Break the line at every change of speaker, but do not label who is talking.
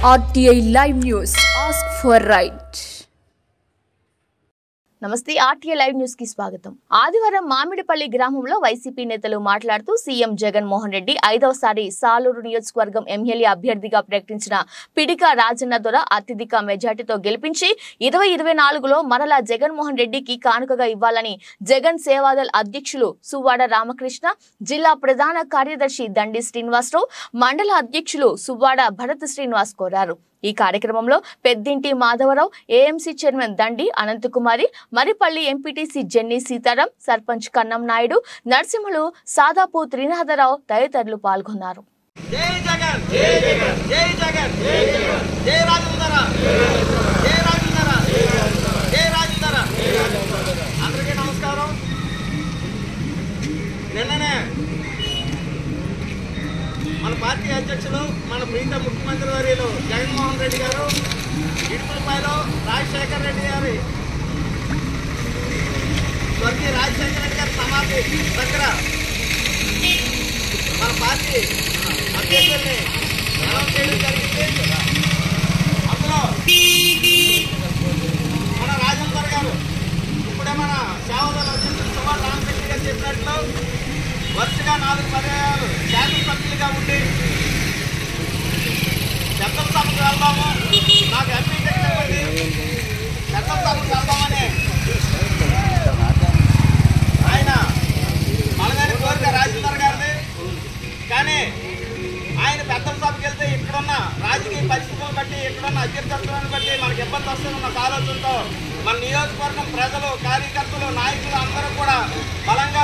RTI Live News. Ask for right.
నమస్తే RTI live news కి స్వాగతం. ఆదివారం మామిడిపల్లి గ్రామంలో వైసీపీ నేతలు మాట్లాడుతూ సీఎం జగన్ మోహన్ రెడ్డి 5వసారి సాలూరు నియోజకవర్గం ఎమ్మెల్యే అభ్యర్థిగా ప్రకటించిన పిడిక రాజన్న దొర అత్యధిక మెజార్టీతో గెలిపించి 2024లో మరలా జగన్ మోహన్ రెడ్డికి కానుకగా ఇవ్వాలని జగన్ సేవాదల్ అధ్యక్షులు సువ్వాడ రామకృష్ణ, జిల్లా ప్రధాన కార్యదర్శి దండి శ్రీనివాసరావు, మండల అధ్యక్షులు సువ్వాడ భరత్ శ్రీనివాస్ కోరారు. ఈ కార్యక్రమంలో పెద్దింటి మాధవరావు, ఏఎంసీ చైర్మన్ దండి అనంతకుమారి, మరిపల్లి ఎంపీటీసీ జెన్నీ సీతారాం, సర్పంచ్ కన్నం నాయుడు, నరసింహులు, సాదాపు త్రినాథరావు తదితరులు పాల్గొన్నారు.
మన పార్టీ అధ్యక్షులు, మన ప్రీత ముఖ్యమంత్రి వర్యులు జగన్మోహన్ రెడ్డి గారు ఇడుపులపైలో రాజశేఖర రెడ్డి గారి స్వర్గీయ రాజశేఖర రెడ్డి గారి సమాధి దగ్గర మన పార్టీ అభ్యర్థుల్ని అనౌన్స్ చేయడం జరిగింది. అందులో మన రాజేంద్ర గారు ఇప్పుడే మన సేవదళ అధ్యక్షులు సుభాష్ రామకృష్ణ గారు చెప్పినట్లు వరుసగా 4 పర్యాయాలు శాసనసభ్యులుగా ఉండి పెద్దల సభకు వెళ్దాము, నాకు ఎంపీ టికెట్ ఇవ్వండి, పెద్దల సభకు వెళ్దామని ఆయన బలమైన కోరిక రాజేంద్ర గారిది. కానీ ఆయన పెద్దల సభకు వెళ్తే ఇక్కడున్న రాజకీయ పరిస్థితులను బట్టి, ఇక్కడున్న అభ్యర్థులను బట్టి మనకు ఇబ్బంది వస్తుందన్న ఆలోచనతో మన నియోజకవర్గం ప్రజలు, కార్యకర్తలు, నాయకులు అందరూ కూడా బలంగా